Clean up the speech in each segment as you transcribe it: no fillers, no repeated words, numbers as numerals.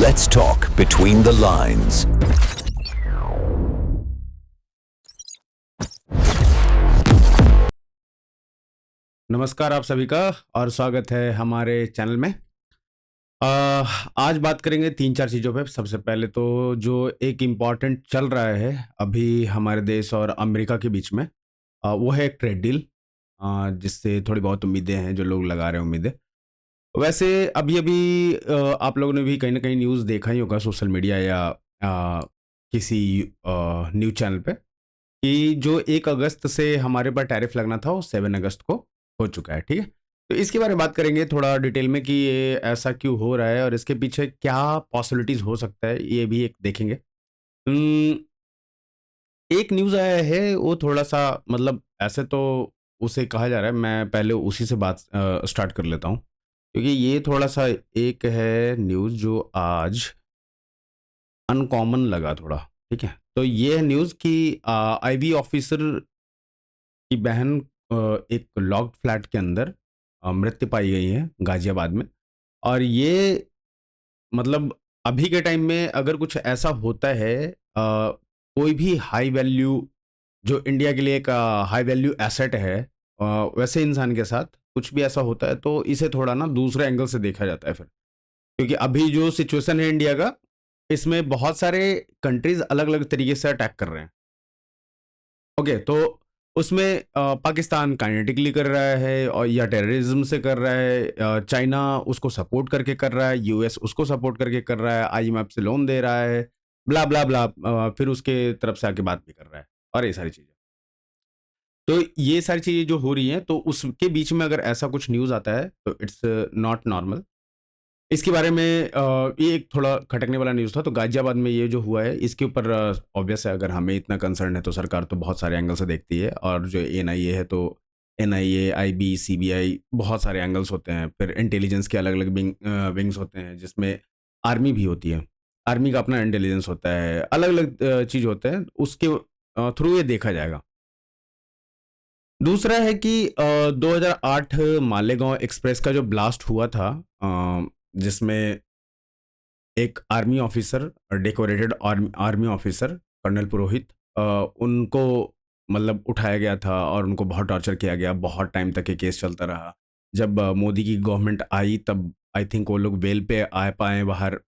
Let's talk between the lines. नमस्कार आप सभी का और स्वागत है हमारे चैनल में। आज बात करेंगे तीन चार चीज़ों पे। सबसे पहले तो जो एक इम्पॉर्टेंट चल रहा है अभी हमारे देश और अमेरिका के बीच में, वो है एक ट्रेड डील, जिससे थोड़ी बहुत उम्मीदें हैं, जो लोग लगा रहे हैं उम्मीदें। वैसे अभी अभी आप लोगों ने भी कहीं ना कहीं न्यूज़ देखा ही होगा सोशल मीडिया या किसी न्यूज़ चैनल पे, कि जो 1 अगस्त से हमारे पर टैरिफ लगना था वो 7 अगस्त को हो चुका है। ठीक है, तो इसके बारे में बात करेंगे थोड़ा डिटेल में कि ये ऐसा क्यों हो रहा है और इसके पीछे क्या पॉसिबिलिटीज हो सकता है, ये भी एक देखेंगे। एक न्यूज़ आया है, वो थोड़ा सा मतलब ऐसे तो उसे कहा जा रहा है, मैं पहले उसी से बात स्टार्ट कर लेता हूँ, क्योंकि ये थोड़ा सा एक है न्यूज़ जो आज अनकॉमन लगा थोड़ा। ठीक है, तो ये है न्यूज़ कि आईबी ऑफिसर की बहन एक लॉक्ड फ्लैट के अंदर मृत्यु पाई गई है गाजियाबाद में। और ये मतलब अभी के टाइम में अगर कुछ ऐसा होता है, कोई भी हाई वैल्यू, जो इंडिया के लिए एक हाई वैल्यू एसेट है, वैसे इंसान के साथ कुछ भी ऐसा होता है तो इसे थोड़ा ना दूसरे एंगल से देखा जाता है फिर, क्योंकि अभी जो सिचुएशन है इंडिया का, इसमें बहुत सारे कंट्रीज अलग अलग तरीके से अटैक कर रहे हैं। ओके, तो उसमें पाकिस्तान काइनेटिकली कर रहा है और या टेररिज्म से कर रहा है, चाइना उसको सपोर्ट करके कर रहा है, यूएस उसको सपोर्ट करके कर रहा है, आईएमएफ से लोन दे रहा है, ब्ला ब्ला ब्ला, फिर उसके तरफ से आके बात भी कर रहा है और ये सारी चीज़ें। तो ये सारी चीज़ें जो हो रही हैं, तो उसके बीच में अगर ऐसा कुछ न्यूज़ आता है तो इट्स नॉट नॉर्मल। इसके बारे में ये एक थोड़ा खटकने वाला न्यूज़ था। तो गाजियाबाद में ये जो हुआ है, इसके ऊपर ऑब्वियस है, अगर हमें इतना कंसर्न है तो सरकार तो बहुत सारे एंगल से देखती है, और जो एनआईए है तो एनआईए, आईबी, सीबीआई, बहुत सारे एंगल्स होते हैं। फिर इंटेलिजेंस के अलग अलग विंग्स होते हैं, जिसमें आर्मी भी होती है, आर्मी का अपना इंटेलिजेंस होता है, अलग अलग चीज़ होते हैं, उसके थ्रू ये देखा जाएगा। दूसरा है कि 2008 मालेगांव एक्सप्रेस का जो ब्लास्ट हुआ था, जिसमें एक army officer, decorated army officer colonel Purohit, उनको मतलब उठाया गया था और उनको बहुत टॉर्चर किया गया, बहुत टाइम तक ये केस चलता रहा। जब मोदी की गवर्नमेंट आई तब आई थिंक वो लोग बेल पे आ पाए बाहर।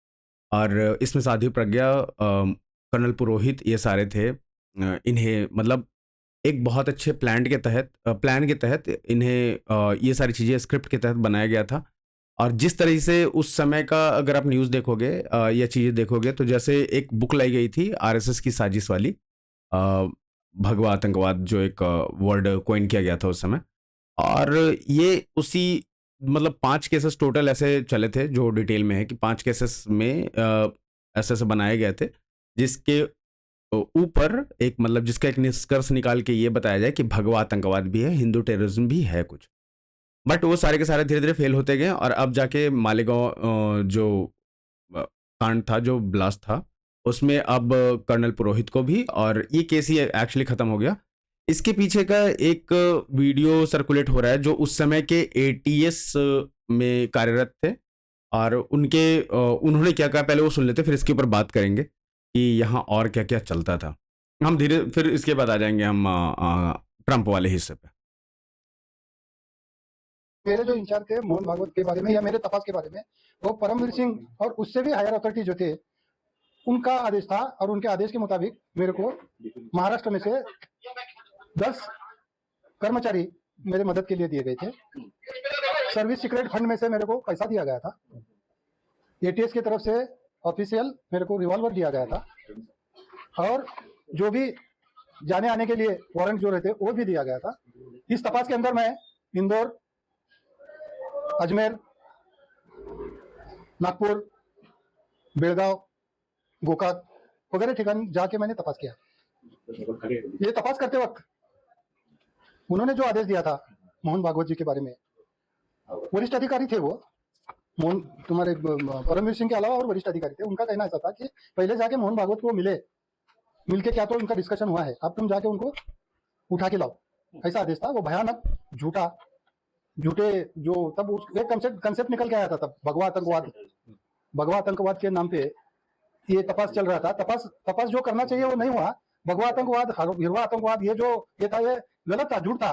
और इसमें साध्वी प्रज्ञा, कर्नल पुरोहित, ये सारे थे। इन्हें मतलब एक बहुत अच्छे प्लान के तहत इन्हें ये सारी चीज़ें स्क्रिप्ट के तहत बनाया गया था। और जिस तरह से उस समय का अगर आप न्यूज़ देखोगे या चीज़ें देखोगे, तो जैसे एक बुक लाई गई थी आरएसएस की साजिश वाली, भगवा आतंकवाद, जो एक वर्ड कोइन किया गया था उस समय। और ये उसी मतलब 5 केसेस टोटल ऐसे चले थे, जो डिटेल में है कि 5 केसेस में ऐसे ऐसे बनाए गए थे, जिसके ऊपर एक मतलब जिसका एक निष्कर्ष निकाल के ये बताया जाए कि भगवा आतंकवाद भी है, हिंदू टेररिज्म भी है कुछ। बट वो सारे के सारे धीरे धीरे फेल होते गए, और अब जाके मालेगांव जो कांड था, जो ब्लास्ट था, उसमें अब कर्नल पुरोहित को भी, और ये केस ही एक्चुअली खत्म हो गया। इसके पीछे का एक वीडियो सर्कुलेट हो रहा है, जो उस समय के एटीएस में कार्यरत थे, और उन्होंने क्या कहा पहले वो सुन लेते, फिर इसके ऊपर बात करेंगे कि यहाँ और क्या क्या चलता था। हम धीरे फिर इसके बाद आ जाएंगे हम ट्रंप वाले हिस्से पे। मेरे जो इंचार्ज थे मोहन भागवत के बारे में या मेरे तपास के बारे में, वो परमवीर सिंह और उससे भी हायर अथॉरिटी जो थे, उनका आदेश था, और उनके आदेश के मुताबिक मेरे को महाराष्ट्र में से 10 कर्मचारी मेरे मदद के लिए दिए गए थे। सर्विस सीक्रेट फंड में से मेरे को पैसा दिया गया था, एटीएस की तरफ से ऑफिशियल मेरे को रिवॉल्वर दिया गया था, और जो भी जाने आने के लिए वारंट जो रहते वो भी दिया गया था। इस तपास के अंदर मैं इंदौर, अजमेर, नागपुर, बेलगांव, गोकाक वगैरह ठिकान जाके मैंने तपास किया। ये तपास करते वक्त उन्होंने जो आदेश दिया था मोहन भागवत जी के बारे में, वरिष्ठ अधिकारी थे वो, मोहन तुम्हारे परमवीर सिंह के अलावा और वरिष्ठ अधिकारी थे। उनका कहना ऐसा था कि पहले जाके मोहन भागवत को मिलके क्या तो उनका डिस्कशन हुआ है, अब तुम जाके उनको उठा के लाओ, ऐसा आदेश था। वो भयानक झूठे जो तब एक कंसेप्ट निकल के आया था, तब भगवा आतंकवाद भगवा आतंकवाद के नाम पे ये तपास चल रहा था। तपास जो करना चाहिए वो नहीं हुआ। भगवा आतंकवाद, हिरवा आतंकवाद, ये था, ये गलत था, झूठ था।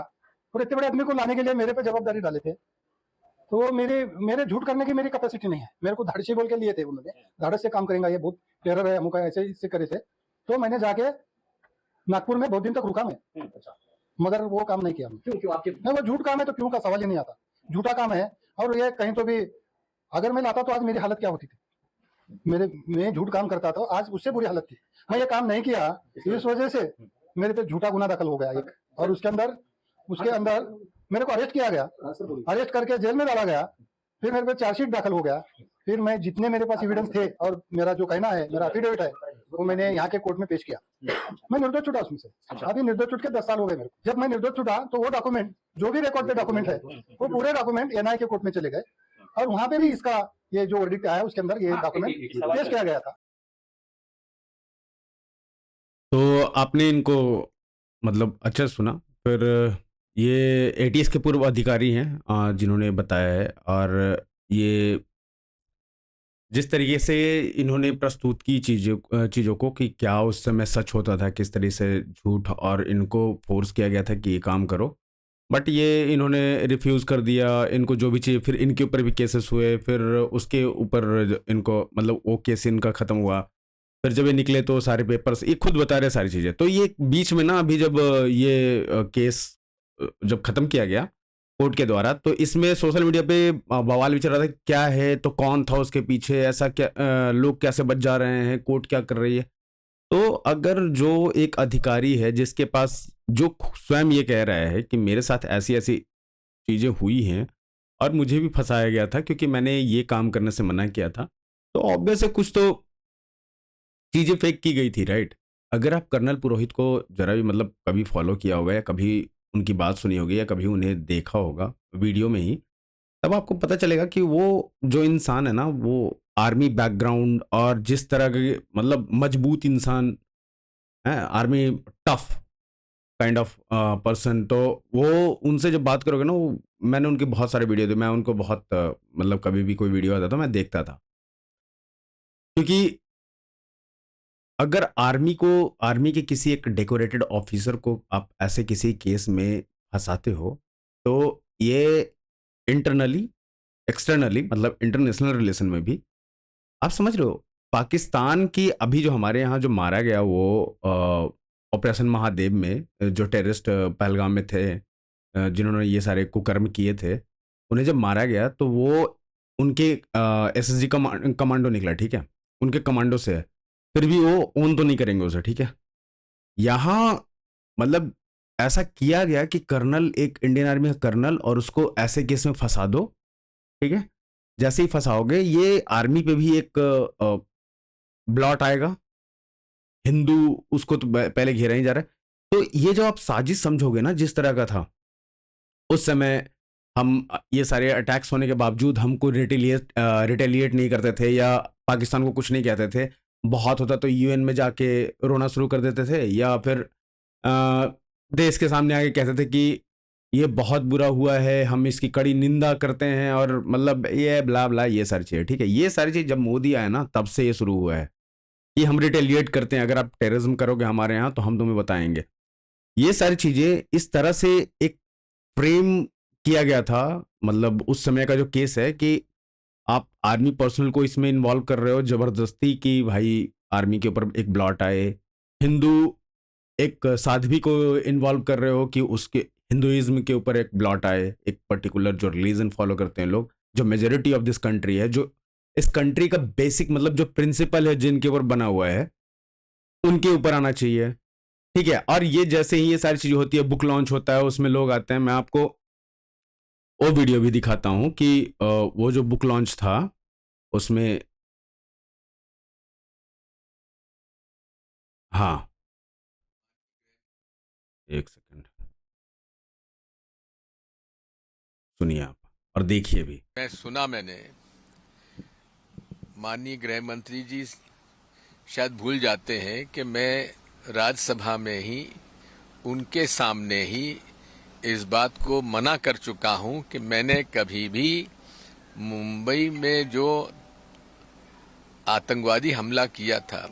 और इतने बड़े आदमी को लाने के लिए मेरे पे जवाबदारी डाले थे। तो वो मेरे झूठ करने की मेरी कैपेसिटी नहीं है। मेरे को धाड़सी बोल के लिए थे उन्होंने, धाड़स से काम करेंगे, ये बहुत टेरर है, अमुका, ऐसे इससे करे थे। तो मैंने जाके नागपुर में 2 दिन तक रुका मैं, मगर वो काम नहीं किया। क्यों आपके नहीं, वो झूठ काम है तो क्यों का सवाल ही नहीं आता। झूठा काम है। और ये कहीं तो भी अगर मैं लाता तो आज मेरी हालत क्या होती थी। मैं झूठ काम करता था, आज उससे बुरी हालत थी। मैं ये काम नहीं किया, इस वजह से मेरे पे झूठा गुना दाखिल हो गया एक। और उसके अंदर मेरे को अरेस्ट किया गया, अरेस्ट करके जेल में डाला गया। फिर मेरे पे चार्जशीट दाखिल हो गया। फिर मैं जितने मेरे पास एविडेंस थे और मेरा जो कहना है, मेरा एफिडेविट है, वो मैंने यहाँ के कोर्ट में पेश किया। मैं निर्दोष छूटा उसमें से। अभी निर्दोष छूट के 10 साल हो गए मेरे को। जब मैं निर्दोष छूटा तो वो डॉक्यूमेंट, जो भी रिकॉर्ड पे डॉक्यूमेंट है, वो पूरे डॉक्यूमेंट एनआई के कोर्ट में चले गए। और वहां पे भी इसका ये जो वर्डिक्ट आया उसके अंदर ये डॉक्यूमेंट पेश किया गया था। तो आपने इनको मतलब अच्छा सुना। फिर ये एटीएस के पूर्व अधिकारी हैं जिन्होंने बताया है। और ये जिस तरीके से इन्होंने प्रस्तुत की चीज़ों को कि क्या उस समय सच होता था, किस तरह से झूठ, और इनको फोर्स किया गया था कि ये काम करो, बट ये इन्होंने रिफ्यूज़ कर दिया। इनको जो भी चाहिए, फिर इनके ऊपर भी केसेस हुए, फिर उसके ऊपर इनको मतलब वो केस इनका ख़त्म हुआ। फिर जब ये निकले तो सारे पेपर्स, ये खुद बता रहे सारी चीज़ें। तो ये बीच में ना, अभी जब ये केस जब ख़त्म किया गया कोर्ट के द्वारा, तो इसमें सोशल मीडिया पे बवाल भी चल रहा था, क्या है तो कौन था उसके पीछे, ऐसा क्या, लोग कैसे बच जा रहे हैं, कोर्ट क्या कर रही है। तो अगर जो एक अधिकारी है जिसके पास, जो स्वयं ये कह रहा है कि मेरे साथ ऐसी ऐसी चीज़ें हुई हैं और मुझे भी फंसाया गया था क्योंकि मैंने ये काम करने से मना किया था, तो ऑब्वियस है कुछ तो चीज़ें फेक की गई थी, राइट। अगर आप कर्नल पुरोहित को जरा भी मतलब कभी फॉलो किया होगा या कभी उनकी बात सुनी होगी या कभी उन्हें देखा होगा वीडियो में ही, तब आपको पता चलेगा कि वो जो इंसान है ना, वो आर्मी बैकग्राउंड और जिस तरह के मतलब मजबूत इंसान है, army tough kind of person. तो वो उनसे जब बात करोगे ना, वो मैंने उनके बहुत सारे वीडियो थे, मैं उनको बहुत मतलब कभी भी कोई वीडियो आता था मैं देखता था। क्योंकि अगर आर्मी के किसी एक डेकोरेटेड ऑफिसर को आप ऐसे किसी केस में फंसाते हो, तो ये इंटरनली एक्सटर्नली मतलब इंटरनेशनल रिलेशन में भी, आप समझ रहे हो, पाकिस्तान की अभी जो हमारे यहाँ जो मारा गया वो ऑपरेशन महादेव में जो टेररिस्ट पहलगाम में थे, जिन्होंने ये सारे कुकर्म किए थे, उन्हें जब मारा गया तो वो उनके एसएसजी कमांडो निकला, ठीक है, उनके कमांडो से है। फिर भी वो ओन तो नहीं करेंगे उसे, ठीक है। यहाँ मतलब ऐसा किया गया कि कर्नल, एक इंडियन आर्मी का कर्नल, और उसको ऐसे केस में फंसा दो, ठीक है। जैसे ही फंसाओगे, ये आर्मी पे भी एक ब्लॉट आएगा, हिंदू उसको तो पहले घेरा ही जा रहा है। तो ये जो आप साजिश समझोगे ना जिस तरह का था उस समय, हम ये सारे अटैक्स होने के बावजूद हमको रिटेलिएट नहीं करते थे या पाकिस्तान को कुछ नहीं कहते थे। बहुत होता तो यूएन में जाके रोना शुरू कर देते थे, या फिर देश के सामने आके कहते थे कि ये बहुत बुरा हुआ है, हम इसकी कड़ी निंदा करते हैं, और मतलब ये ब्ला ब्ला ये सारी चीज़ें, ठीक है। ये सारी चीज़ जब मोदी आया ना, तब से ये शुरू हुआ है कि हम रिटेलिएट करते हैं, अगर आप टेररिज्म करोगे हमारे यहाँ तो हम तुम्हें बताएंगे। ये सारी चीज़ें इस तरह से एक फ्रेम किया गया था, मतलब उस समय का जो केस है कि आप आर्मी पर्सनल को इसमें इन्वॉल्व कर रहे हो ज़बरदस्ती कि भाई आर्मी के ऊपर एक ब्लॉट आए, हिंदू एक साध्वी को इन्वॉल्व कर रहे हो कि उसके हिंदुइज्म के ऊपर एक ब्लॉट आए, एक पर्टिकुलर जो रिलीजन फॉलो करते हैं लोग, जो मेजोरिटी ऑफ दिस कंट्री है, जो इस कंट्री का बेसिक मतलब जो प्रिंसिपल है जिनके ऊपर बना हुआ है, उनके ऊपर आना चाहिए, ठीक है। और ये जैसे ही ये सारी चीज़ें होती है, बुक लॉन्च होता है, उसमें लोग आते हैं, मैं आपको वो वीडियो भी दिखाता हूँ कि वो जो बुक लॉन्च था उसमें, हाँ एक सेकंड सुनिए आप और देखिए भी। मैंने माननीय गृह मंत्री जी शायद भूल जाते हैं कि मैं राज्यसभा में ही उनके सामने ही इस बात को मना कर चुका हूं कि मैंने कभी भी मुंबई में जो आतंकवादी हमला किया था,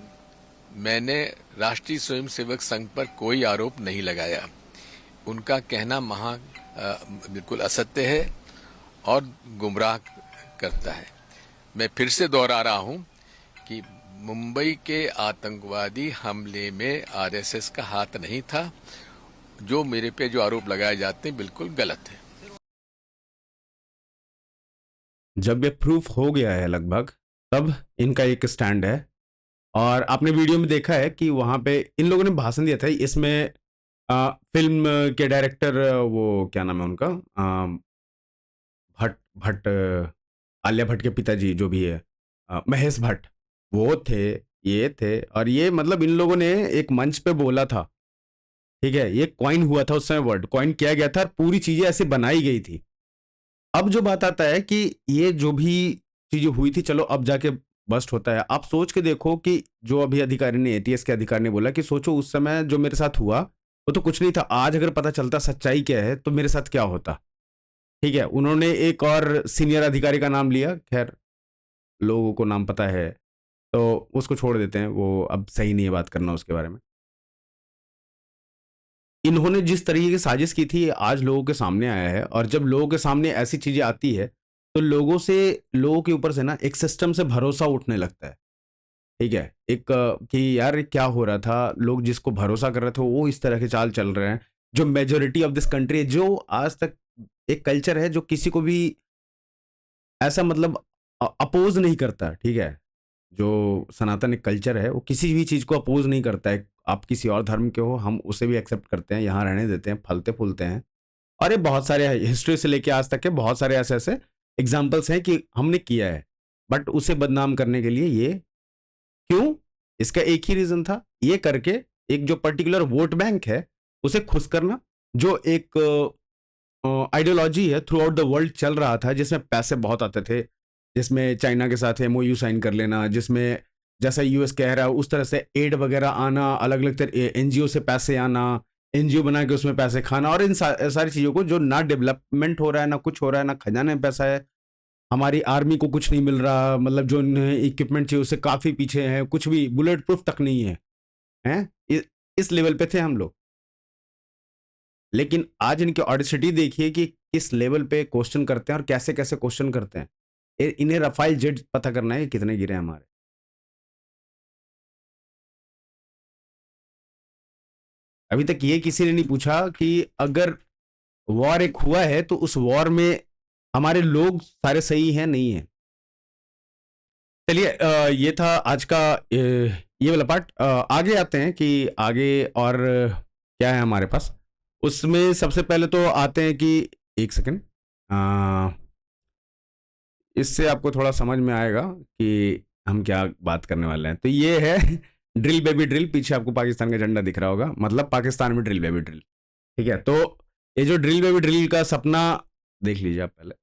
मैंने राष्ट्रीय स्वयंसेवक संघ पर कोई आरोप नहीं लगाया। उनका कहना बिल्कुल असत्य है और गुमराह करता है। मैं फिर से दोहरा रहा हूं कि मुंबई के आतंकवादी हमले में आरएसएस का हाथ नहीं था। जो मेरे पे जो आरोप लगाए जाते हैं बिल्कुल गलत है। जब ये प्रूफ हो गया है लगभग, तब इनका एक स्टैंड है। और आपने वीडियो में देखा है कि वहां पे इन लोगों ने भाषण दिया था। इसमें फिल्म के डायरेक्टर, वो क्या नाम है उनका, भट्ट भट्ट आलिया भट्ट के पिताजी जो भी है, महेश भट्ट, वो थे, ये थे। और ये मतलब इन लोगों ने एक मंच पे बोला था, ठीक है, ये कॉइन हुआ था उस समय, वर्ड कॉइन किया गया था, पूरी चीजें ऐसे बनाई गई थी। अब जो बात आता है कि ये जो भी चीजें हुई थी, चलो अब जाके बस्ट होता है। आप सोच के देखो कि जो अभी अधिकारी ने, एटीएस के अधिकारी ने बोला कि सोचो उस समय जो मेरे साथ हुआ वो तो कुछ नहीं था, आज अगर पता चलता सच्चाई क्या है तो मेरे साथ क्या होता। ठीक है, उन्होंने एक और सीनियर अधिकारी का नाम लिया, खैर लोगों को नाम पता है तो उसको छोड़ देते हैं, वो अब सही नहीं है बात करना उसके बारे में। इन्होंने जिस तरीके की साजिश की थी आज लोगों के सामने आया है। और जब लोगों के सामने ऐसी चीजें आती है तो लोगों के ऊपर से ना एक सिस्टम से भरोसा उठने लगता है। ठीक है, एक कि यार क्या हो रहा था, लोग जिसको भरोसा कर रहे थे वो इस तरह के चाल चल रहे हैं। जो मेजोरिटी ऑफ दिस कंट्री, जो आज तक एक कल्चर है जो किसी को भी ऐसा मतलब अपोज नहीं करता। ठीक है, जो सनातन एक कल्चर है वो किसी भी चीज को अपोज नहीं करता है। आप किसी और धर्म के हो, हम उसे भी एक्सेप्ट करते हैं, यहाँ रहने देते हैं, फलते फूलते हैं। और ये बहुत सारे हिस्ट्री से लेके आज तक के बहुत सारे ऐसे ऐसे एग्जाम्पल्स हैं कि हमने किया है। बट उसे बदनाम करने के लिए ये क्यों, इसका एक ही रीजन था, ये करके एक जो पर्टिकुलर वोट बैंक है उसे खुश करना। जो एक आइडियोलॉजी है थ्रू आउट द वर्ल्ड चल रहा था, जिसमें पैसे बहुत आते थे, जिसमें चाइना के साथ एमओयू साइन कर लेना, जिसमें जैसा यूएस कह रहा है उस तरह से एड वगैरह आना, अलग अलग एनजीओ से पैसे आना, एनजीओ बना के उसमें पैसे खाना, और इन सारी चीज़ों को जो ना डेवलपमेंट हो रहा है, ना कुछ हो रहा है, ना खजाने में पैसा है, हमारी आर्मी को कुछ नहीं मिल रहा, मतलब जो इक्विपमेंट चाहिए उससे काफ़ी पीछे है, कुछ भी बुलेट प्रूफ तक नहीं है, हैं इस लेवल पे थे हम लोग। लेकिन आज इनकी ऑडिसिटी देखिए कि किस लेवल पे क्वेश्चन करते हैं और कैसे कैसे क्वेश्चन करते हैं। इन्हें रफाइल जेट पता करना है कितने गिरे हमारे। अभी तक ये किसी ने नहीं पूछा कि अगर वॉर एक हुआ है तो उस वॉर में हमारे लोग सारे सही हैं नहीं है। चलिए, ये था आज का ये वाला पार्ट। आगे आते हैं कि आगे और क्या है हमारे पास। उसमें सबसे पहले तो आते हैं कि एक सेकंड, इससे आपको थोड़ा समझ में आएगा कि हम क्या बात करने वाले हैं। तो ये है ड्रिल बेबी ड्रिल। पीछे आपको पाकिस्तान का झंडा दिख रहा होगा, मतलब पाकिस्तान में ड्रिल बेबी ड्रिल। ठीक है, तो ये जो ड्रिल बेबी ड्रिल का सपना देख लीजिए आप पहले।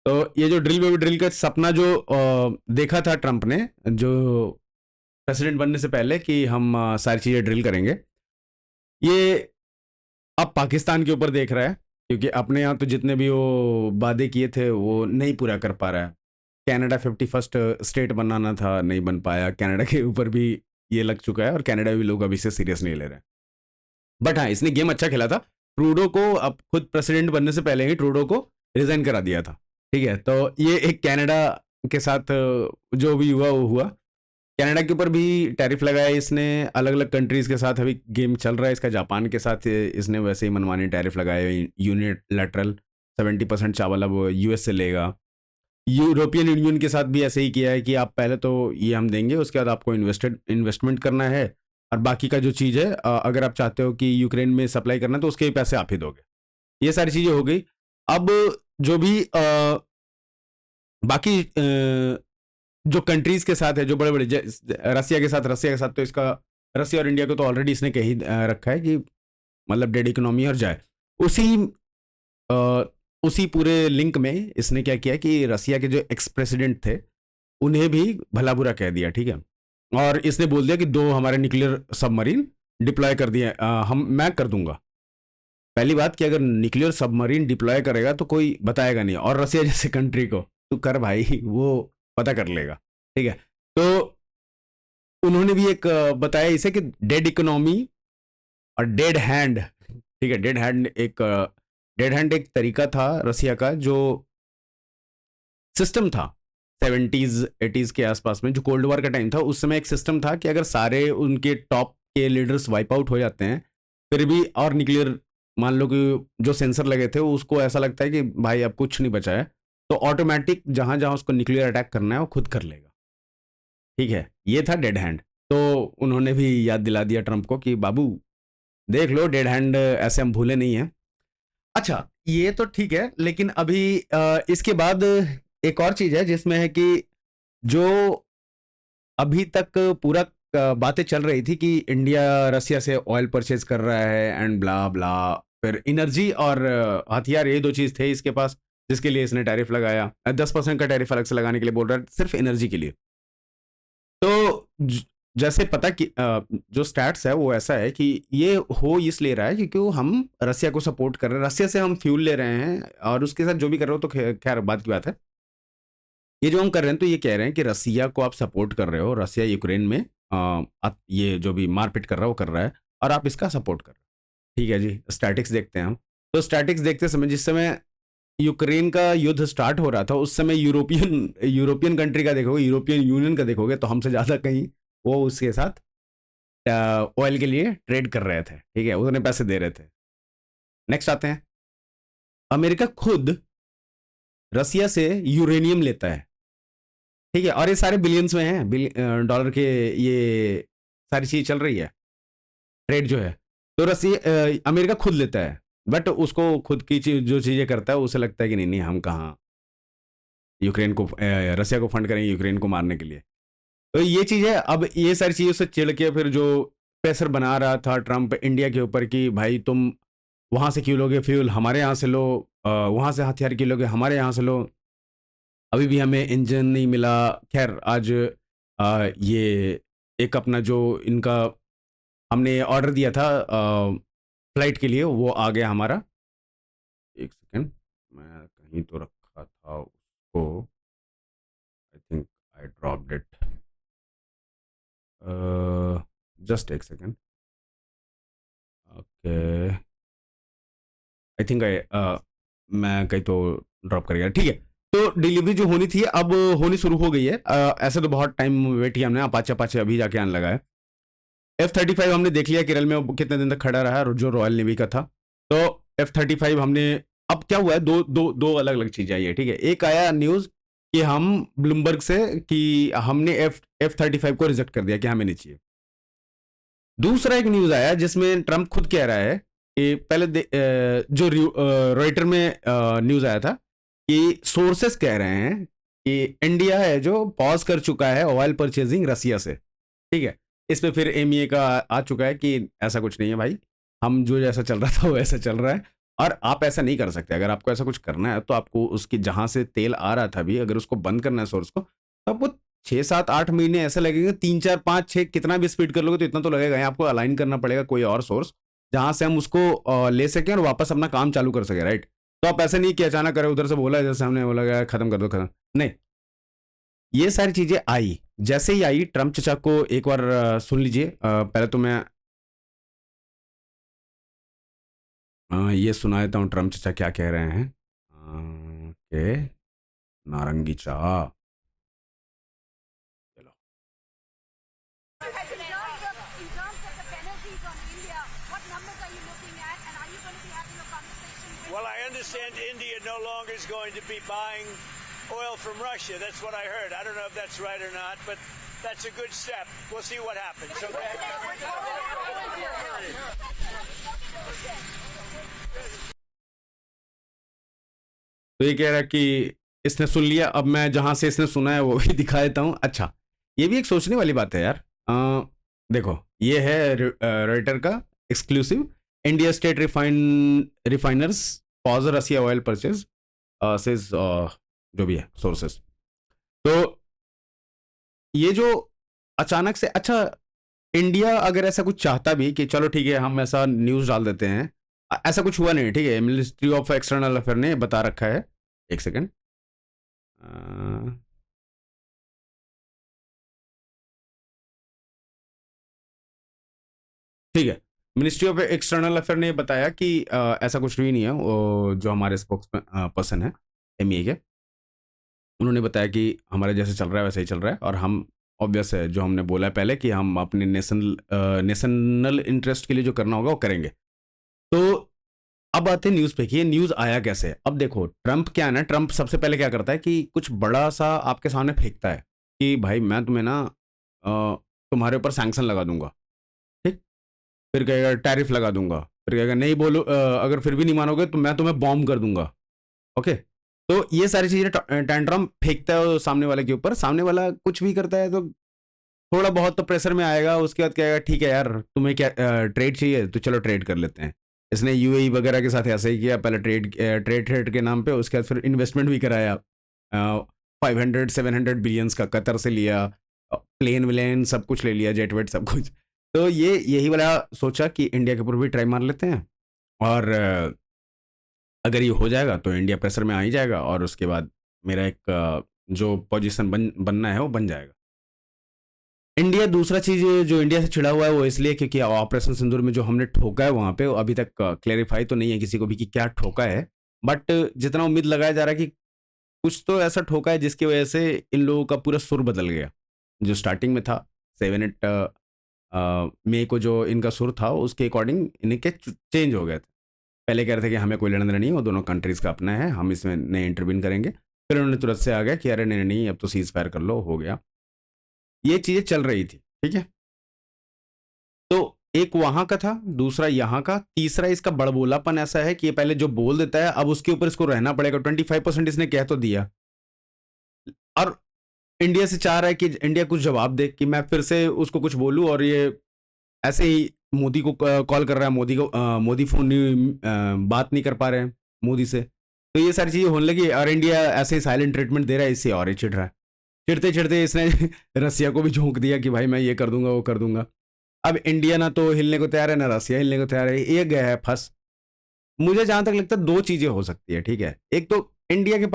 तो ये जो ड्रिल बेबी ड्रिल का सपना जो देखा था ट्रंप ने, जो प्रेसिडेंट बनने से पहले, कि हम सारी चीज़ें ड्रिल करेंगे, ये अब पाकिस्तान के ऊपर देख रहा है, क्योंकि अपने यहाँ तो जितने भी वो वादे किए थे वो नहीं पूरा कर पा रहा है। कनाडा 51st स्टेट बनाना था, नहीं बन पाया। कनाडा के ऊपर भी ये लग चुका है और कनाडा भी लोग अभी से सीरियस नहीं ले रहे। बट हाँ, इसने गेम अच्छा खेला था। ट्रूडो को अब खुद प्रेसिडेंट बनने से पहले ही ट्रूडो को रिजाइन करा दिया था। ठीक है, तो ये एक कनाडा के साथ जो भी हुआ वो हुआ। कनाडा के ऊपर भी टैरिफ लगाया इसने, अलग अलग कंट्रीज के साथ अभी गेम चल रहा है इसका। जापान के साथ इसने वैसे ही मनमानी टैरिफ लगाए, यूनिलैटरल 70% चावल अब यूएस से लेगा। यूरोपियन यूनियन के साथ भी ऐसे ही किया है कि आप पहले तो ये हम देंगे, उसके बाद आपको इन्वेस्टमेंट करना है, और बाकी का जो चीज़ है अगर आप चाहते हो कि यूक्रेन में सप्लाई करना तो उसके भी पैसे आप ही दोगे। ये सारी चीज़ें हो गई। अब जो भी बाकी जो कंट्रीज के साथ है, जो बड़े बड़े रसिया के साथ, तो इसका रसिया और इंडिया को तो ऑलरेडी इसने कह ही रखा है कि मतलब डेड इकोनॉमी और जाए। उसी पूरे लिंक में इसने क्या किया कि रसिया के जो एक्स प्रेसिडेंट थे उन्हें भी भला बुरा कह दिया। ठीक है, और इसने बोल दिया कि 2 हमारे न्यूक्लियर सबमरीन डिप्लॉय कर दिए, मैं कर दूंगा। पहली बात कि अगर न्यूक्लियर सबमरीन डिप्लॉय करेगा तो कोई बताएगा नहीं, और रसिया जैसे कंट्री को तू कर भाई, वो पता कर लेगा। ठीक है, तो उन्होंने भी एक बताया इसे कि डेड इकोनॉमी और डेड हैंड, ठीक है, डेड हैंड एक तरीका था रसिया का, जो सिस्टम था 70s 80s के आसपास में, जो कोल्ड वॉर का टाइम था, उस समय एक सिस्टम था कि अगर सारे उनके टॉप के लीडर्स वाइप आउट हो जाते हैं फिर भी, और न्यूक्लियर मान लो कि जो सेंसर लगे थे उसको ऐसा लगता है कि भाई अब कुछ नहीं बचा है, तो ऑटोमेटिक जहां जहां उसको न्यूक्लियर अटैक करना है वो खुद कर लेगा, ठीक है, ये था डेड हैंड। तो उन्होंने भी याद दिला दिया ट्रंप को कि बाबू देख लो, डेड हैंड ऐसे हम भूले नहीं है। अच्छा, ये तो ठीक है, लेकिन अभी इसके बाद एक और चीज है जिसमें है कि जो अभी तक पूरा बातें चल रही थी कि इंडिया रसिया से ऑयल परचेज कर रहा है एंड ब्ला ब्ला, फिर एनर्जी और हथियार, ये दो चीज थे इसके पास जिसके लिए इसने टैरिफ लगाया, 10% का टैरिफ अलग से लगाने के लिए बोल रहा है, सिर्फ एनर्जी के लिए। तो जैसे पता कि जो स्टैट्स है वो ऐसा है कि ये हो इसलिए रहा है क्योंकि हम रसिया को सपोर्ट कर रहे हैं, रसिया से हम फ्यूल ले रहे हैं और उसके साथ जो भी कर रहे हो तो खैर बात की बात है। ये जो हम कर रहे हैं तो ये कह रहे हैं कि रसिया को आप सपोर्ट कर रहे हो, रसिया यूक्रेन में ये जो भी मारपीट कर रहा है वो कर रहा है और आप इसका सपोर्ट कर रहे हो, ठीक है जी। स्टैटिक्स देखते हैं हम, तो स्टैटिक्स देखते समय जिस समय यूक्रेन का युद्ध स्टार्ट हो रहा था उस समय यूरोपियन कंट्री का देखोगे, यूरोपियन यूनियन का देखोगे तो हमसे ज़्यादा कहीं वो उसके साथ ऑयल के लिए ट्रेड कर रहे थे, ठीक है, उतने पैसे दे रहे थे। नेक्स्ट आते हैं, अमेरिका खुद रसिया से यूरेनियम लेता है, ठीक है, और ये सारे बिलियंस में हैं, डॉलर के ये सारी चीज चल रही है, ट्रेड जो है, तो रसिया अमेरिका खुद लेता है, बट उसको खुद की जो चीजें करता है उसे लगता है कि नहीं नहीं हम कहाँ यूक्रेन को रसिया को फंड करेंगे यूक्रेन को मारने के लिए। तो ये चीज है। अब ये सारी चीजों से चिढ़ के फिर जो प्रेशर बना रहा था ट्रंप इंडिया के ऊपर कि भाई तुम वहां से क्यों लोगे फ्यूल, हमारे यहाँ से लो, वहां से हथियार क्यों लोगे, हमारे यहाँ से लो, अभी भी हमें इंजन नहीं मिला। खैर आज ये एक अपना जो इनका हमने ऑर्डर दिया था फ्लाइट के लिए वो आ गया हमारा, एक सेकेंड मैं कहीं तो रखा था उसको, I think I dropped it, just एक सेकेंड, ओके आई थिंक मैं कहीं तो ड्रॉप कर गया, ठीक है। तो डिलीवरी जो होनी थी अब होनी शुरू हो गई है, ऐसे तो बहुत टाइम वेट किया हमने, अपाचे अपाचे अभी जाके आने लगा है। F-35 हमने देख लिया केरल में वो कितने दिन तक खड़ा रहा है, जो रॉयल नेवी का था। तो F-35 हमने, अब क्या हुआ है, दो अलग अलग चीजें आई है, ठीक है। एक आया न्यूज कि हम ब्लूमबर्ग से कि हमने F-35 को रिजेक्ट कर दिया कि हमें नहीं चाहिए। दूसरा एक न्यूज आया जिसमें ट्रंप खुद कह रहा है कि पहले जो रॉयटर में न्यूज आया था कि सोर्सेस कह रहे हैं कि इंडिया है जो पॉज कर चुका है ऑयल परचेजिंग रसिया से, ठीक है। इस पे फिर एमईए का आ चुका है कि ऐसा कुछ नहीं है भाई, हम जो जैसा चल रहा था वो ऐसा चल रहा है और आप ऐसा नहीं कर सकते। अगर आपको ऐसा कुछ करना है तो आपको उसकी जहां से तेल आ रहा था भी, अगर उसको बंद करना है सोर्स को, तो आपको 6-7-8 महीने ऐसे लगेंगे, 3-4-5-6 कितना भी स्पीड कर लोगे तो इतना तो लगेगा। आपको अलाइन करना पड़ेगा कोई और सोर्स जहां से हम उसको ले सकें और वापस अपना काम चालू कर सके, राइट। तो आप ऐसा नहीं कि अचानक करें, उधर से बोला जैसे हमने बोला गया खत्म कर दो, खत्म नहीं। ये सारी चीजें आई, जैसे ही आई ट्रंप चचा को एक बार सुन लीजिए। पहले तो मैं ये सुना देता हूँ ट्रंप चचा क्या कह रहे हैं के नारंगी चाह। चलो, In terms of the penalties on India, what numbers are you looking at, and are you going to be having a conversation with... Well, I understand India no longer is going to be buying oil from Russia. That's what I heard. I don't know if that's right or not, but that's a good step. We'll see what happens. Okay? तो ये कह रहा है कि इसने सुन लिया, अब मैं जहां से इसने सुना है वो भी दिखा देता हूं। अच्छा, ये भी एक सोचने वाली बात है यार। देखो, ये है रॉयटर का exclusive, India state refiners pause Russia oil purchase says, जो भी है सोर्सेस। तो ये जो अचानक से, अच्छा इंडिया अगर ऐसा कुछ चाहता भी कि चलो ठीक है हम ऐसा न्यूज डाल देते हैं, ऐसा कुछ हुआ नहीं, ठीक है। मिनिस्ट्री ऑफ एक्सटर्नल अफेयर ने बता रखा है, एक सेकेंड, ठीक है। मिनिस्ट्री ऑफ एक्सटर्नल अफेयर ने बताया कि ऐसा कुछ भी नहीं है। वो जो हमारे स्पोक्स पर्सन है MEA के, उन्होंने बताया कि हमारे जैसे चल रहा है वैसे ही चल रहा है, और हम ऑब्वियस है जो हमने बोला है पहले कि हम अपने नेशनल इंटरेस्ट के लिए जो करना होगा वो करेंगे। तो अब आते हैं न्यूज़ पे कि ये न्यूज़ आया कैसे। अब देखो ट्रंप क्या है ना, ट्रंप सबसे पहले क्या करता है कि कुछ बड़ा सा आपके सामने फेंकता है कि भाई मैं तुम्हें ना तुम्हारे ऊपर सैंक्शन लगा दूंगा, ठीक। फिर कहेगा टैरिफ लगा दूंगा, फिर कहेगा नहीं बोलो, अगर फिर भी नहीं मानोगे तो मैं तुम्हें बॉम्ब कर दूंगा। ओके, तो ये सारी चीज़ें टैंट्रम फेंकता है सामने वाले के ऊपर। सामने वाला कुछ भी करता है तो थोड़ा बहुत तो प्रेशर में आएगा। उसके बाद कहेगा ठीक है यार, तुम्हें क्या ट्रेड चाहिए तो चलो ट्रेड कर लेते हैं। इसने UAE वगैरह के साथ ऐसा ही किया, पहले ट्रेड के नाम पे, उसके बाद फिर इन्वेस्टमेंट भी कराया। 500-700 बिलियंस का कतर से लिया, प्लेन व्लेन सब कुछ ले लिया, जेट वेट सब कुछ। तो ये यही वाला सोचा कि इंडिया के ऊपर भी ट्राई मार लेते हैं, और अगर ये हो जाएगा तो इंडिया प्रेशर में आ ही जाएगा, और उसके बाद मेरा एक जो पोजीशन बनना है वो बन जाएगा। इंडिया दूसरा चीज़ जो इंडिया से छिड़ा हुआ है वो इसलिए क्योंकि ऑपरेशन सिंदूर में जो हमने ठोका है वहाँ पे वो अभी तक क्लेरिफाई तो नहीं है किसी को भी कि क्या ठोका है, बट जितना उम्मीद लगाया जा रहा है कि कुछ तो ऐसा ठोका है जिसकी वजह से इन लोगों का पूरा सुर बदल गया। जो स्टार्टिंग में था 7-8 मई को जो इनका सुर था उसके अकॉर्डिंग इनके चेंज हो गए थे। पहले कह रहे थे कि हमें कोई लेना देना नहीं है, वो दोनों कंट्रीज़ का अपना है, हम इसमें नहीं इंटरवीन करेंगे। फिर उन्होंने तुरंत से आ गया कि अरे नहीं नहीं अब तो सीज फायर कर लो, हो गया। ये चीज़ें चल रही थी, ठीक है। तो एक वहां का था, दूसरा यहाँ का, तीसरा इसका बड़बोलापन ऐसा है कि ये पहले जो बोल देता है अब उसके ऊपर इसको रहना पड़ेगा। 25% इसने कह तो दिया, और इंडिया से चाह रहा है कि इंडिया कुछ जवाब दे कि मैं फिर से उसको कुछ बोलूं, और ये ऐसे ही मोदी को कॉल कर रहा है, मोदी फोन नहीं, बात नहीं कर पा रहे हैं मोदी से। तो ये सारी चीज़ें होने लगी, और इंडिया ऐसे ही साइलेंट ट्रीटमेंट दे रहा है, इससे और ही चिढ़ रहा है। चिढ़ते चिढ़ते इसने रसिया को भी झोंक दिया कि भाई मैं ये कर दूंगा वो कर दूंगा। अब इंडिया ना तो हिलने को तैयार है, ना रसिया हिलने को तैयार है, ये गया है फंस। मुझे जहां तक लगता है दो चीजें हो सकती है, ठीक है। एक तो इंडिया के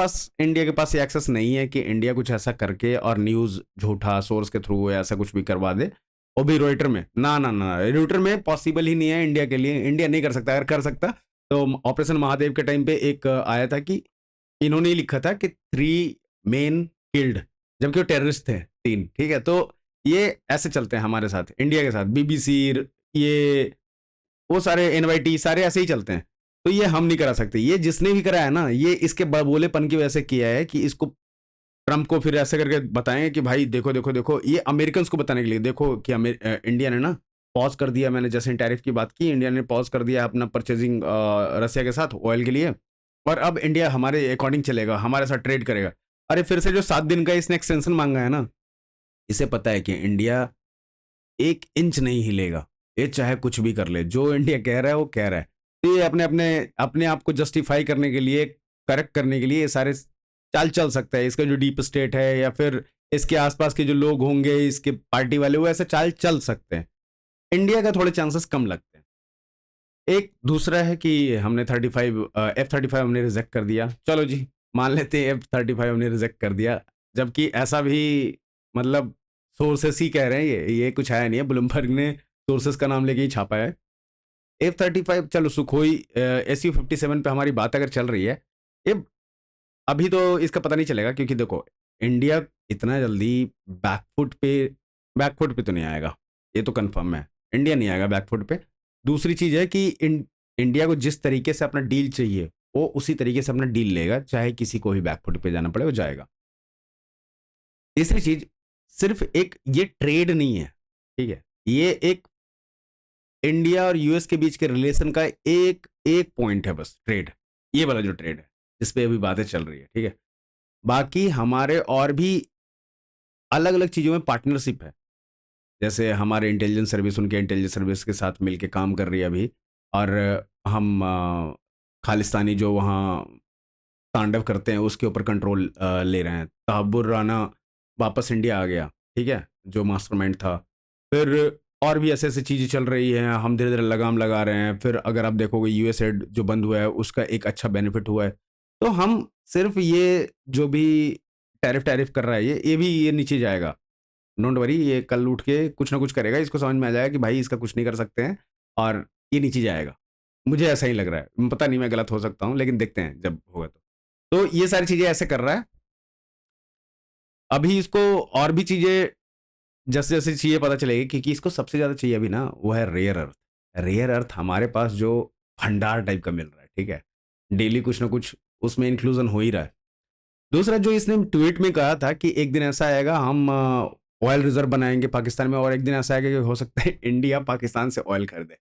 पास ये एक्सेस नहीं है कि इंडिया कुछ ऐसा करके और न्यूज झूठा सोर्स के थ्रू ऐसा कुछ भी करवा दे, वो भी रॉयटर में। ना ना ना, रॉयटर में पॉसिबल ही नहीं है इंडिया के लिए। इंडिया नहीं कर सकता। अगर कर सकता तो ऑपरेशन महादेव के टाइम पे एक आया था कि इन्होंने ही लिखा था कि 3 मेन किल्ड, जबकि वो टेररिस्ट थे 3, ठीक है। तो ये ऐसे चलते हैं हमारे साथ, इंडिया के साथ BBC, ये वो सारे NYT सारे ऐसे ही चलते हैं। तो ये हम नहीं करा सकते। ये जिसने भी कराया ना, ये इसके बड़बोलेपन की वजह से किया है कि इसको ट्रंप को फिर ऐसे करके बताएं कि भाई देखो देखो देखो, ये अमेरिकन को बताने के लिए देखो कि इंडिया ने ना पॉज कर दिया। मैंने जैसे टैरिफ की बात की, इंडिया ने पॉज कर दिया अपना परचेजिंग रसिया के साथ ऑयल के लिए, और अब इंडिया हमारे अकॉर्डिंग चलेगा, हमारे साथ ट्रेड करेगा। अरे फिर से जो 7 दिन का इसने एक्सटेंशन मांगा है ना, इसे पता है कि इंडिया 1 इंच नहीं हिलेगा, ये चाहे कुछ भी कर ले। जो इंडिया कह रहा है वो कह रहा है। तो ये अपने आप को जस्टिफाई करने के लिए, करेक्ट करने के लिए ये सारे चाल चल सकता है। इसका जो डीप स्टेट है या फिर इसके आसपास के जो लोग होंगे, इसके पार्टी वाले, वो ऐसे चाल चल सकते हैं। इंडिया का थोड़े चांसेस कम लगते हैं। एक दूसरा है कि हमने F-35 हमने रिजेक्ट कर दिया। चलो जी, मान लेते हैं F-35 हमने रिजेक्ट कर दिया, जबकि ऐसा भी मतलब सोर्सेस ही कह रहे हैं, ये कुछ आया नहीं है, ब्लूमबर्ग ने सोर्सेस का नाम लेके ही छापा है। F-35, चलो सुखोई Su-57 पे हमारी बात अगर चल रही है, ये अभी तो इसका पता नहीं चलेगा, क्योंकि देखो इंडिया इतना जल्दी बैकफुट पे तो नहीं आएगा, ये तो कंफर्म है। इंडिया नहीं आएगा बैकफुट पे। दूसरी चीज़ है कि इंडिया को जिस तरीके से अपना डील चाहिए वो उसी तरीके से अपना डील लेगा, चाहे किसी को भी बैकफुट पे जाना पड़े वो जाएगा। तीसरी चीज, सिर्फ एक ये ट्रेड नहीं है, ठीक है, ये एक इंडिया और US के बीच के रिलेशन का एक पॉइंट है बस, ट्रेड। ये वाला जो ट्रेड है जिस पे अभी बातें चल रही है, ठीक है। बाकी हमारे और भी अलग अलग चीज़ों में पार्टनरशिप है, जैसे हमारे इंटेलिजेंस सर्विस उनके इंटेलिजेंस सर्विस के साथ मिलके काम कर रही है अभी, और हम खालिस्तानी जो वहाँ तांडव करते हैं उसके ऊपर कंट्रोल ले रहे हैं। तहब्बुर राना वापस इंडिया आ गया, ठीक है, जो मास्टरमाइंड था। फिर और भी ऐसे ऐसे चीज़ें चल रही हैं, हम धीरे धीरे लगाम लगा रहे हैं। फिर अगर आप देखोगे USAID जो बंद हुआ है उसका एक अच्छा बेनिफिट हुआ है। तो हम सिर्फ ये जो भी टैरिफ कर रहा है ये भी ये नीचे जाएगा, डोंट वरी। ये कल उठ के कुछ ना कुछ करेगा, इसको समझ में आ जाएगा कि भाई इसका कुछ नहीं कर सकते हैं, और ये नीचे जाएगा। मुझे ऐसा ही लग रहा है, पता नहीं मैं गलत हो सकता हूँ, लेकिन देखते हैं जब होगा तो ये सारी चीजें ऐसे कर रहा है। अभी इसको और भी चीजें जैसे जैसे चाहिए पता चलेगी, क्योंकि इसको सबसे ज्यादा चाहिए अभी ना, वो है रेयर अर्थ। रेयर अर्थ हमारे पास जो भंडार टाइप का मिल रहा है, ठीक है, डेली कुछ ना कुछ उसमें इंक्लूजन हो ही रहा है। दूसरा जो इसने ट्वीट में कहा था कि एक दिन ऐसा आएगा हम ऑयल रिजर्व बनाएंगे पाकिस्तान में, और एक दिन ऐसा आएगा कि हो सकता है इंडिया पाकिस्तान से ऑयल खरीदे।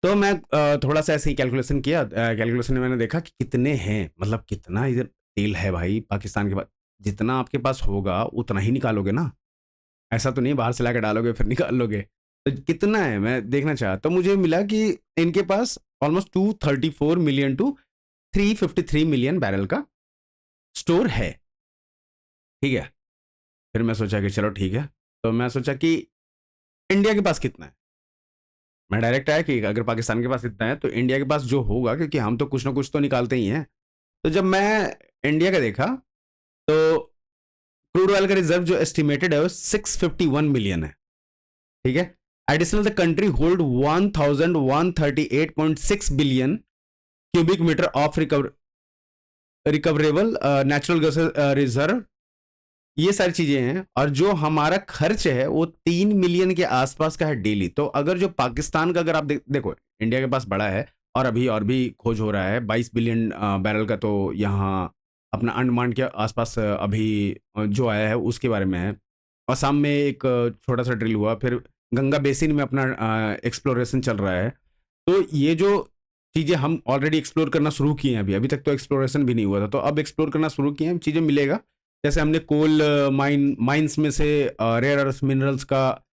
तो मैं थोड़ा सा ऐसे ही कैलकुलेशन किया, कैलकुलेशन में मैंने देखा कि कितने हैं, मतलब कितना इधर तेल है भाई पाकिस्तान के पास। जितना आपके पास होगा उतना ही निकालोगे ना, ऐसा तो नहीं बाहर से लाके डालोगे फिर निकाल लोगे। तो कितना है मैं देखना चाहा, तो मुझे मिला कि इनके पास almost 234 million to 353 million barrel का स्टोर है, ठीक है। फिर मैं सोचा कि चलो ठीक है, तो मैं सोचा कि इंडिया के पास कितना है। मैं डायरेक्ट आया कि अगर पाकिस्तान के पास इतना है तो इंडिया के पास जो होगा, क्योंकि हम तो कुछ ना कुछ तो निकालते ही हैं। तो जब मैं इंडिया का देखा तो क्रूड ऑयल का रिजर्व जो एस्टिमेटेड है वो 651 मिलियन है, ठीक है। Additional the country hold 1138.6 billion cubic metre of recoverable natural gas reserve. ये सारी चीजें हैं, और जो हमारा खर्च है वो 3 मिलियन के आसपास का है डेली। तो अगर जो पाकिस्तान का अगर आप देखो, इंडिया के पास बड़ा है और अभी और भी खोज हो रहा है 22 बिलियन बैरल का, तो यहाँ अपना अंडमान के आसपास अभी जो आया है उसके बारे में है। असम में एक छोटा सा ड्रिल हुआ, फिर गंगा बेसिन में अपना एक्सप्लोरेशन चल रहा है। तो ये जो चीज़ें हम ऑलरेडी एक्सप्लोर करना शुरू किए हैं, अभी तक तो एक्सप्लोरेशन भी नहीं हुआ था, तो अब एक्सप्लोर करना शुरू किए हैं, चीज़ें मिलेगा। जैसे हमने कोल माइंस में से रेयर अर्थ मिनरल्स का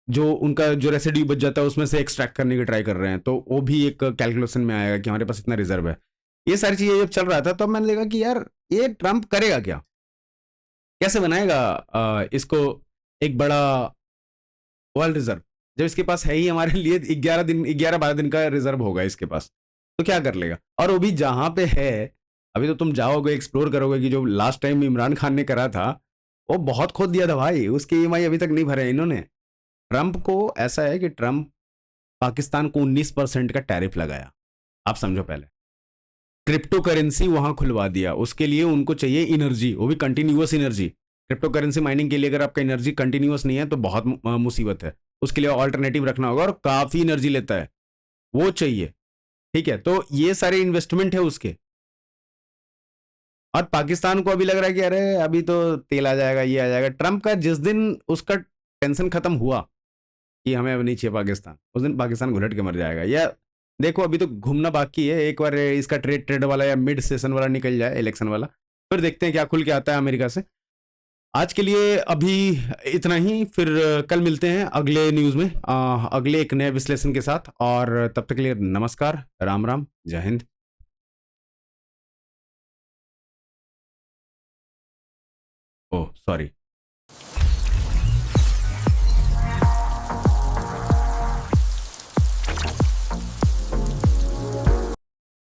जो उनका जो रेसिड्यू बच जाता है उसमें से एक्सट्रैक्ट करने की ट्राई कर रहे हैं, तो वो भी एक कैलकुलेशन में आएगा कि हमारे पास इतना रिजर्व है। ये सारी चीज़ें जब चल रहा था तो मैंने देखा कि यार ये ट्रंप करेगा क्या, कैसे बनाएगा इसको एक बड़ा ऑयल रिजर्व, जब इसके पास है ही हमारे लिए 11-12 दिन का रिजर्व होगा इसके पास, तो क्या कर लेगा। और वो भी जहां पे है, अभी तो तुम जाओगे एक्सप्लोर करोगे कि जो लास्ट टाइम इमरान खान ने करा था वो बहुत खोद दिया था भाई, उसकी ईएमआई अभी तक नहीं भरे इन्होंने। ट्रंप को ऐसा है कि ट्रंप पाकिस्तान को 19% का टैरिफ लगाया, आप समझो। पहले क्रिप्टो करेंसी वहां खुलवा दिया, उसके लिए उनको चाहिए एनर्जी, वो भी continuous energy. Crypto currency mining के लिए अगर आपका एनर्जी कंटिन्यूअस नहीं है तो बहुत मुसीबत है, उसके लिए ऑल्टरनेटिव रखना होगा, और काफी एनर्जी लेता है, वो चाहिए, ठीक है। तो ये सारे इन्वेस्टमेंट है उसके, और पाकिस्तान को अभी लग रहा है कि अरे अभी तो तेल आ जाएगा, ये आ जाएगा। ट्रंप का जिस दिन उसका टेंशन खत्म हुआ कि हमें अब नहीं चाहिए पाकिस्तान, उस दिन पाकिस्तान घुलट के मर जाएगा। या देखो अभी तो घूमना बाकी है, एक बार इसका ट्रेड वाला या मिड सेशन वाला निकल जाए, इलेक्शन वाला, फिर देखते हैं क्या खुल के आता है अमेरिका से। आज के लिए अभी इतना ही, फिर कल मिलते हैं अगले न्यूज़ में अगले एक नए विश्लेषण के साथ, और तब तक के लिए नमस्कार, राम राम, जय हिंद। Oh sorry.